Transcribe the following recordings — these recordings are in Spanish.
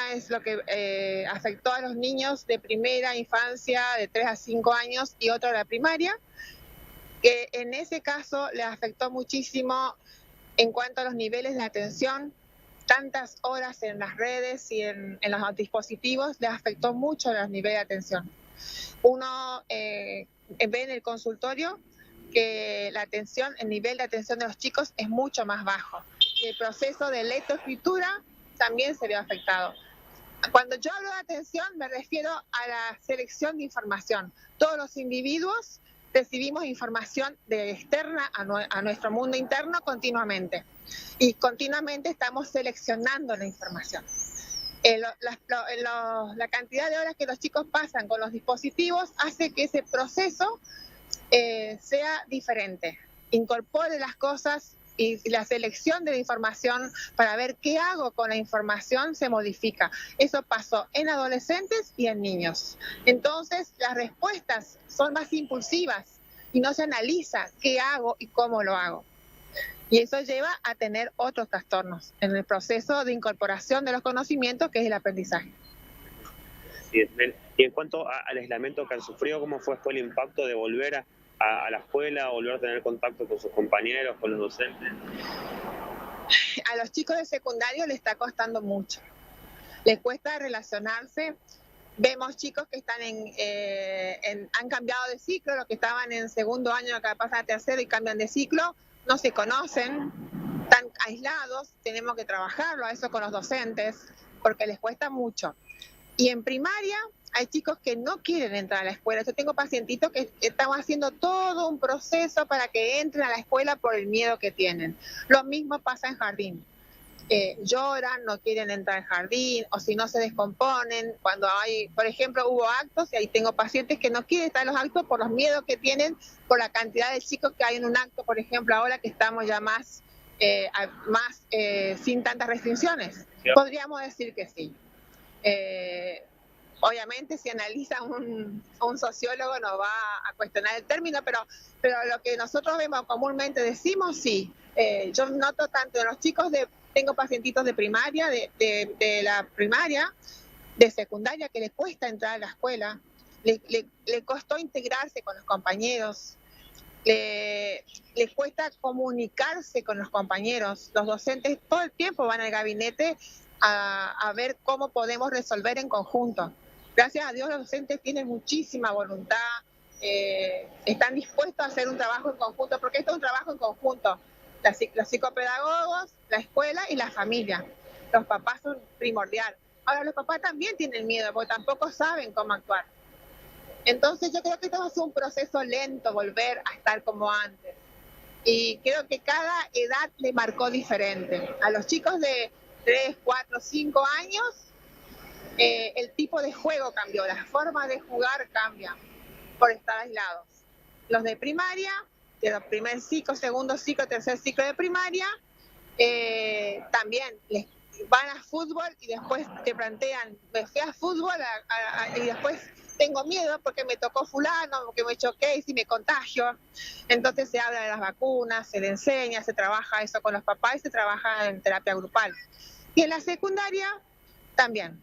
Una es lo que afectó a los niños de primera infancia, de 3 a 5 años, y otra la primaria, que en ese caso les afectó muchísimo en cuanto a los niveles de atención. Tantas horas en las redes y en los dispositivos les afectó mucho los niveles de atención. Uno ve en el consultorio que la atención, el nivel de atención de los chicos es mucho más bajo. El proceso de lectoescritura también se vio afectado. Cuando yo hablo de atención me refiero a la selección de información. Todos los individuos recibimos información externa a nuestro mundo interno continuamente, y continuamente estamos seleccionando la información. La cantidad de horas que los chicos pasan con los dispositivos hace que ese proceso sea diferente, incorpore las cosas, y la selección de la información para ver qué hago con la información se modifica. Eso pasó en adolescentes y en niños. Entonces, las respuestas son más impulsivas y no se analiza qué hago y cómo lo hago. Y eso lleva a tener otros trastornos en el proceso de incorporación de los conocimientos, que es el aprendizaje. Y en cuanto al aislamiento que han sufrido, ¿cómo fue después el impacto de volver a la escuela, volver a tener contacto con sus compañeros, con los docentes? A los chicos de secundario les está costando mucho. Les cuesta relacionarse. Vemos chicos que están han cambiado de ciclo, los que estaban en segundo año acá pasan a tercero y cambian de ciclo, no se conocen, están aislados. Tenemos que trabajarlo a eso con los docentes porque les cuesta mucho. Y en primaria hay chicos que no quieren entrar a la escuela. Yo tengo pacientitos que estamos haciendo todo un proceso para que entren a la escuela por el miedo que tienen. Lo mismo pasa en jardín. Lloran, no quieren entrar al jardín, o si no se descomponen. Cuando hay, por ejemplo, hubo actos, y ahí tengo pacientes que no quieren estar en los actos por los miedos que tienen, por la cantidad de chicos que hay en un acto, por ejemplo, ahora que estamos ya más sin tantas restricciones. ¿Sí? Podríamos decir que sí. Obviamente si analiza un sociólogo no va a cuestionar el término, pero lo que nosotros vemos comúnmente decimos sí. Yo noto tanto en los chicos tengo pacientitos de primaria, de la primaria, de secundaria, que les cuesta entrar a la escuela, le costó integrarse con los compañeros, le cuesta comunicarse con los compañeros. Los docentes todo el tiempo van al gabinete a ver cómo podemos resolver en conjunto. Gracias a Dios los docentes tienen muchísima voluntad, están dispuestos a hacer un trabajo en conjunto, porque esto es un trabajo en conjunto. Los psicopedagogos, la escuela y la familia. Los papás son primordial. Ahora los papás también tienen miedo porque tampoco saben cómo actuar. Entonces yo creo que esto es un proceso lento, volver a estar como antes. Y creo que cada edad le marcó diferente. A los chicos de 3, 4, 5 años, el tipo de juego cambió, la forma de jugar cambia por estar aislados. Los de primaria, de los primer ciclo, segundo ciclo, tercer ciclo de primaria, también les van a fútbol y después te plantean, me fui a fútbol y después tengo miedo porque me tocó fulano, porque me choqué y si me contagio. Entonces se habla de las vacunas, se le enseña, se trabaja eso con los papás y se trabaja en terapia grupal. Y en la secundaria también.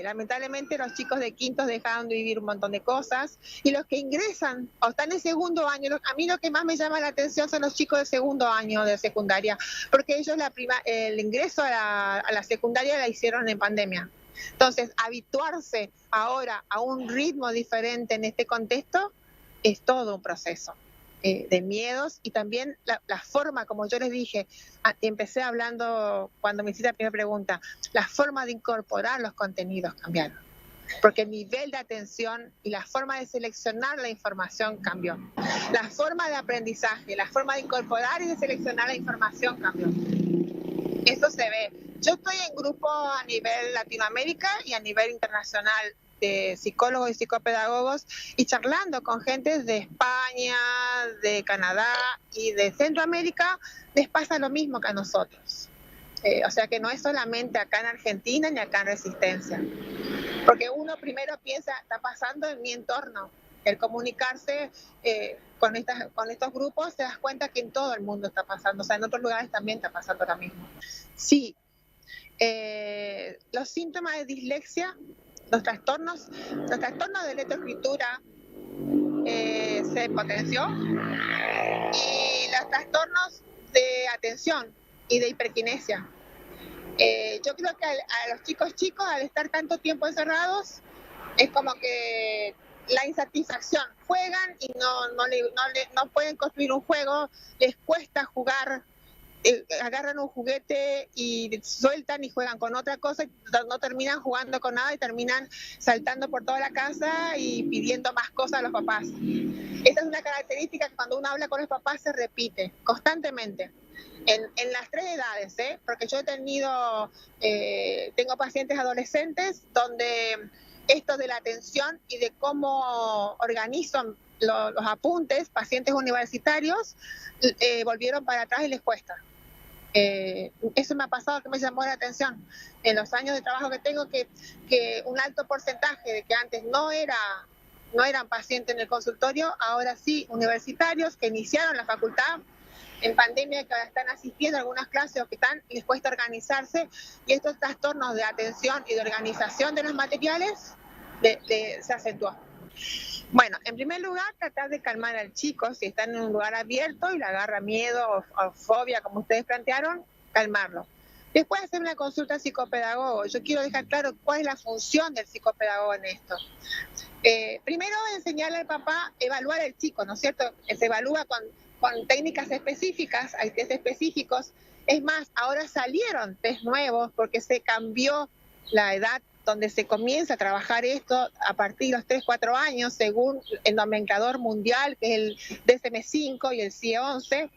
Lamentablemente los chicos de quintos dejaron de vivir un montón de cosas, y los que ingresan o están en segundo año, a mí lo que más me llama la atención son los chicos de segundo año de secundaria, porque ellos el ingreso a la secundaria la hicieron en pandemia. Entonces, habituarse ahora a un ritmo diferente en este contexto es todo un proceso de miedos, y también la forma, como yo les dije, empecé hablando cuando me hiciste la primera pregunta, la forma de incorporar los contenidos cambiaron, porque el nivel de atención y la forma de seleccionar la información cambió. La forma de aprendizaje, la forma de incorporar y de seleccionar la información cambió. Eso se ve. Yo estoy en grupo a nivel Latinoamérica y a nivel internacional de psicólogos y psicopedagogos, y charlando con gente de España, de Canadá y de Centroamérica, les pasa lo mismo que a nosotros. O sea que no es solamente acá en Argentina ni acá en Resistencia. Porque uno primero piensa, está pasando en mi entorno. El comunicarse con estos grupos, te das cuenta que en todo el mundo está pasando. O sea, en otros lugares también está pasando lo mismo. Sí, Los síntomas de dislexia, los trastornos de lectoescritura se potenció, y los trastornos de atención y de hiperquinesia. Yo creo que a los chicos, al estar tanto tiempo encerrados, es como que la insatisfacción, juegan y no pueden construir un juego, les cuesta jugar, agarran un juguete y sueltan y juegan con otra cosa, y no terminan jugando con nada y terminan saltando por toda la casa y pidiendo más cosas a los papás. Esta es una característica que cuando uno habla con los papás se repite constantemente. En las 3 edades, porque yo tengo pacientes adolescentes donde esto de la atención y de cómo organizan los apuntes, pacientes universitarios, volvieron para atrás y les cuesta. Eso me ha pasado, que me llamó la atención en los años de trabajo que tengo, que un alto porcentaje de que antes no eran pacientes en el consultorio, ahora sí, universitarios que iniciaron la facultad en pandemia, que ahora están asistiendo a algunas clases o que les cuesta organizarse, y estos trastornos de atención y de organización de los materiales se acentúan. Bueno, en primer lugar, tratar de calmar al chico. Si está en un lugar abierto y le agarra miedo o fobia, como ustedes plantearon, calmarlo. Después hacer una consulta al psicopedagogo. Yo quiero dejar claro cuál es la función del psicopedagogo en esto. Primero, enseñarle al papá a evaluar al chico, ¿no es cierto? Se evalúa con técnicas específicas, hay test específicos. Es más, ahora salieron test nuevos porque se cambió la edad donde se comienza a trabajar esto a partir de los 3, 4 años, según el nomenclador mundial, que es el DSM-5 y el CIE-11,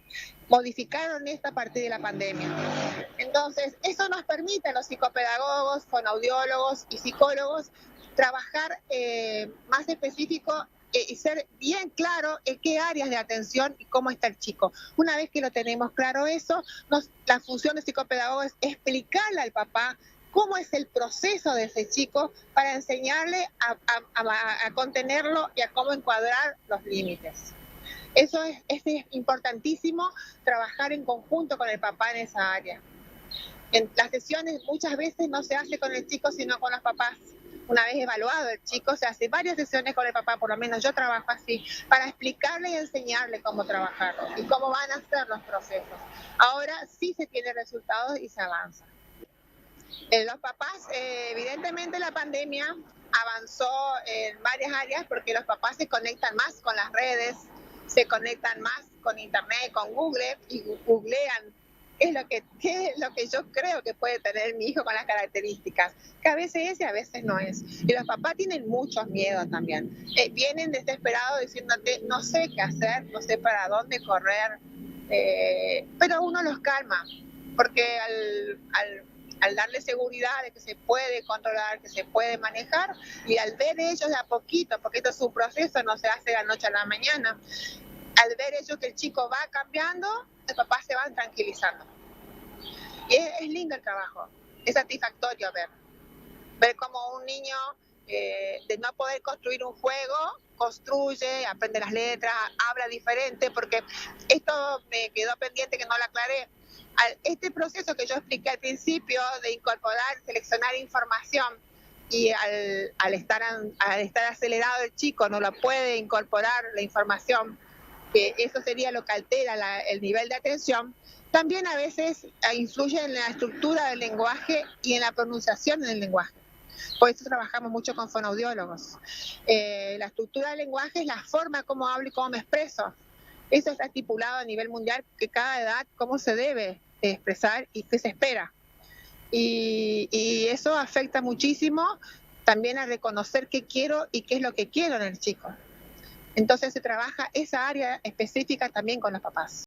modificaron esto a partir de la pandemia. Entonces, eso nos permite a los psicopedagogos, fonoaudiólogos y psicólogos trabajar más específico y ser bien claro en qué áreas de atención y cómo está el chico. Una vez que lo tenemos claro eso, la función del psicopedagogo es explicarle al papá cómo es el proceso de ese chico para enseñarle a contenerlo y a cómo encuadrar los límites. Eso es importantísimo, trabajar en conjunto con el papá en esa área. En las sesiones muchas veces no se hace con el chico, sino con los papás. Una vez evaluado el chico, se hace varias sesiones con el papá, por lo menos yo trabajo así, para explicarle y enseñarle cómo trabajarlo y cómo van a ser los procesos. Ahora sí se tiene resultados y se avanza. Los papás, evidentemente la pandemia avanzó en varias áreas porque los papás se conectan más con las redes, se conectan más con internet, con Google, y googlean qué es lo que yo creo que puede tener mi hijo con las características, que a veces es y a veces no es. Y los papás tienen muchos miedos también. Vienen desesperados diciéndote, no sé qué hacer, no sé para dónde correr, pero uno los calma, porque al darle seguridad de que se puede controlar, que se puede manejar, y al ver ellos de a poquito, porque esto es un proceso, no se hace de la noche a la mañana, al ver ellos que el chico va cambiando, los papás se van tranquilizando. Y es lindo el trabajo, es satisfactorio ver cómo un niño, de no poder construir un juego, construye, aprende las letras, habla diferente, porque esto me quedó pendiente que no lo aclaré. Este proceso que yo expliqué al principio de incorporar, seleccionar información, y al estar acelerado el chico no lo puede incorporar la información, que eso sería lo que altera el nivel de atención, también a veces influye en la estructura del lenguaje y en la pronunciación del lenguaje. Por eso trabajamos mucho con fonoaudiólogos. La estructura del lenguaje es la forma como hablo y cómo me expreso. Eso está estipulado a nivel mundial, que cada edad cómo se debe expresar y qué se espera. Y eso afecta muchísimo también a reconocer qué quiero y qué es lo que quiero en el chico. Entonces se trabaja esa área específica también con los papás.